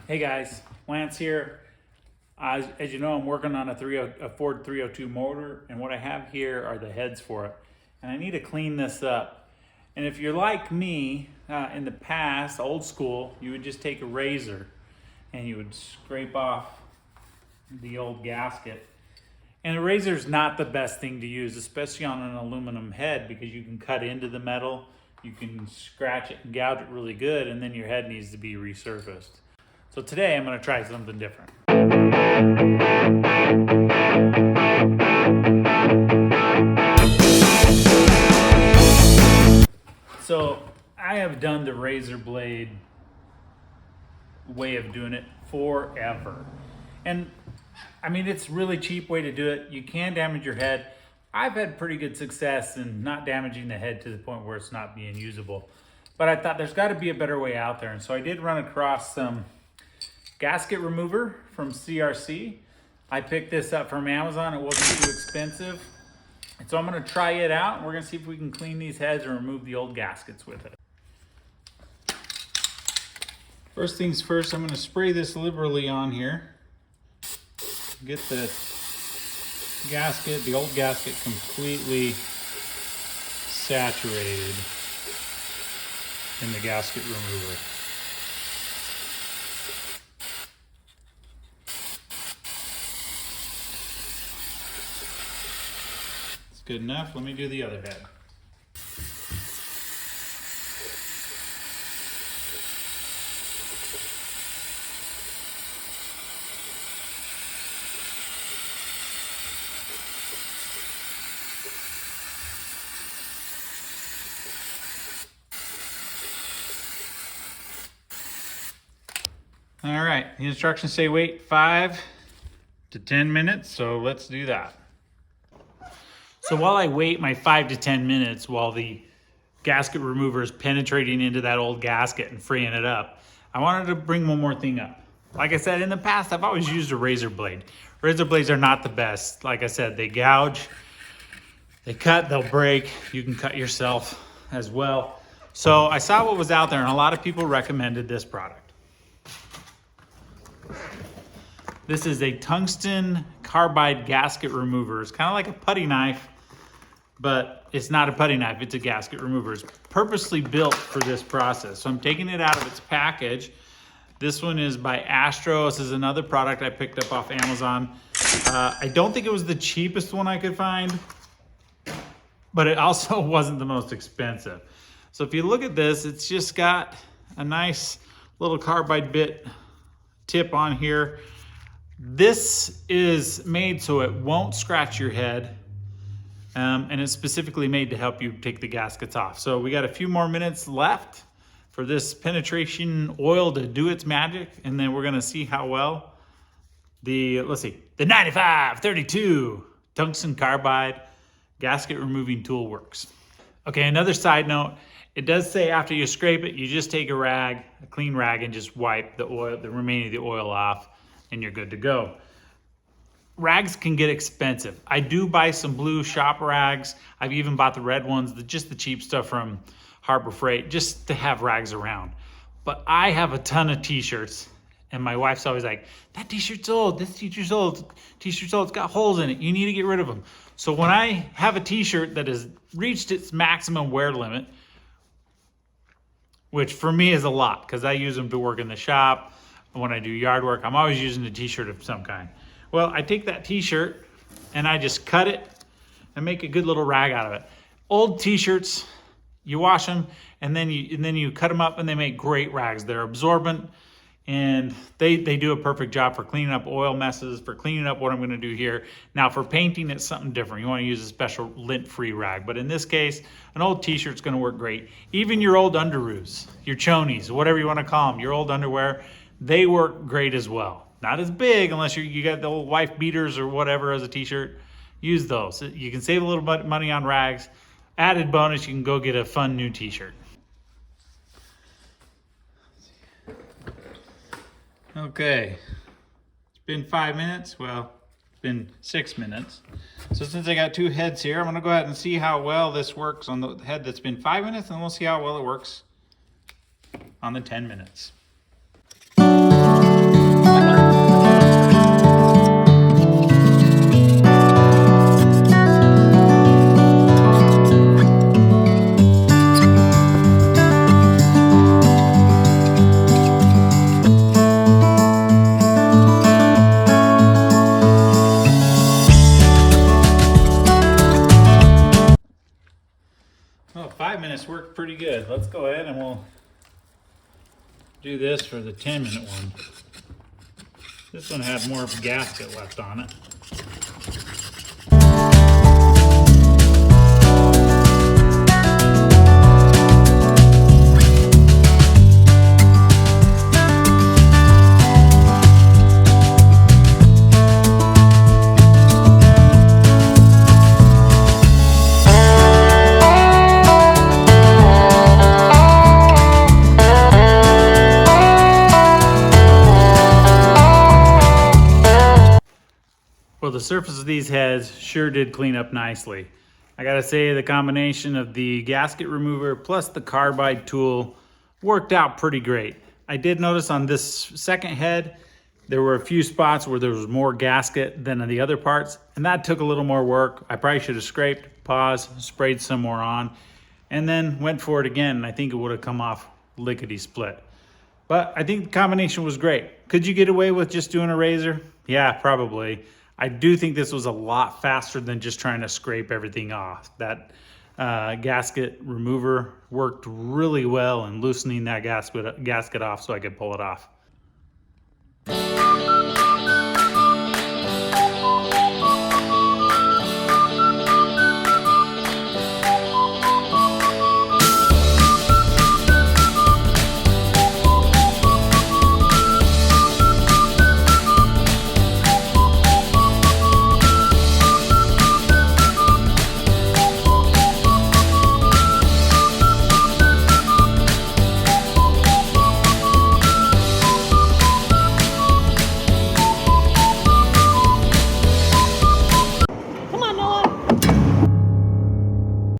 Hey guys, Lance here. As you know, I'm working on a Ford 302 motor, and what I have here are the heads for it. And I need to clean this up. And if you're like me, in the past, old school, you would just take a razor and you would scrape off the old gasket. And a razor is not the best thing to use, especially on an aluminum head, because you can cut into the metal, you can scratch it and gouge it really good, and then your head needs to be resurfaced. So today I'm going to try something different. So I have done the razor blade way of doing it forever. And I mean, it's a really cheap way to do it. You can damage your head. I've had pretty good success in not damaging the head to the point where it's not being usable. But I thought there's got to be a better way out there. And so I did run across some gasket remover from CRC. I picked this up from Amazon. It wasn't too expensive. And so I'm going to try it out. We're going to see if we can clean these heads and remove the old gaskets with it. First things first, I'm going to spray this liberally on here. Get the gasket, the old gasket, completely saturated in the gasket remover. It's good enough. Let me do the other head. All right, the instructions say wait 5 to 10 minutes, so let's do that. So while I wait my 5 to 10 minutes while the gasket remover is penetrating into that old gasket and freeing it up, I wanted to bring one more thing up. Like I said, in the past, I've always used a razor blade. Razor blades are not the best. Like I said, they gouge, they cut, they'll break. You can cut yourself as well. So I saw what was out there, and a lot of people recommended this product. This is a tungsten carbide gasket remover. It's kind of like a putty knife, but it's not a putty knife, it's a gasket remover. It's purposely built for this process. So I'm taking it out of its package. This one is by Astro. This is another product I picked up off Amazon. I don't think it was the cheapest one I could find, but it also wasn't the most expensive. So if you look at this, it's just got a nice little carbide bit tip on here. This is made so it won't scratch your head, and it's specifically made to help you take the gaskets off. So we got a few more minutes left for this penetration oil to do its magic, and then we're gonna see how well the 9532 tungsten carbide gasket removing tool works. Okay, another side note, it does say after you scrape it, you just take a clean rag, and just wipe the remaining of the oil off, and you're good to go. Rags can get expensive. I do buy some blue shop rags. I've even bought the red ones, just the cheap stuff from Harbor Freight, just to have rags around. But I have a ton of t-shirts, and my wife's always like, that t-shirt's old, this t-shirt's old, it's got holes in it, you need to get rid of them. So when I have a t-shirt that has reached its maximum wear limit, which for me is a lot, because I use them to work in the shop. When I do yard work, I'm always using a t-shirt of some kind. Well, I take that t-shirt and I just cut it and make a good little rag out of it. Old t-shirts, you wash them and then you cut them up, and they make great rags. They're absorbent, and they do a perfect job for cleaning up oil messes, for cleaning up what I'm gonna do here. Now for painting, it's something different. You wanna use a special lint-free rag. But in this case, an old t-shirt's gonna work great. Even your old underoos, your chonies, whatever you wanna call them, your old underwear, they work great as well. Not as big unless you got the old wife beaters or whatever as a t-shirt. Use those. You can save a little bit of money on rags. Added bonus, you can go get a fun new t-shirt. Okay, it's been 5 minutes. Well, it's been 6 minutes. So since I got two heads here, I'm gonna go ahead and see how well this works on the head that's been 5 minutes, and we'll see how well it works on the 10 minutes. do this for the 10-minute one. This one had more gasket left on it. Well, the surface of these heads sure did clean up nicely. I gotta say, the combination of the gasket remover plus the carbide tool worked out pretty great. I did notice on this second head, there were a few spots where there was more gasket than on the other parts, and that took a little more work. I probably should have scraped, paused, sprayed some more on, and then went for it again, and I think it would have come off lickety-split. But I think the combination was great. Could you get away with just doing a razor? Yeah, probably. I do think this was a lot faster than just trying to scrape everything off. That gasket remover worked really well in loosening that gasket off so I could pull it off.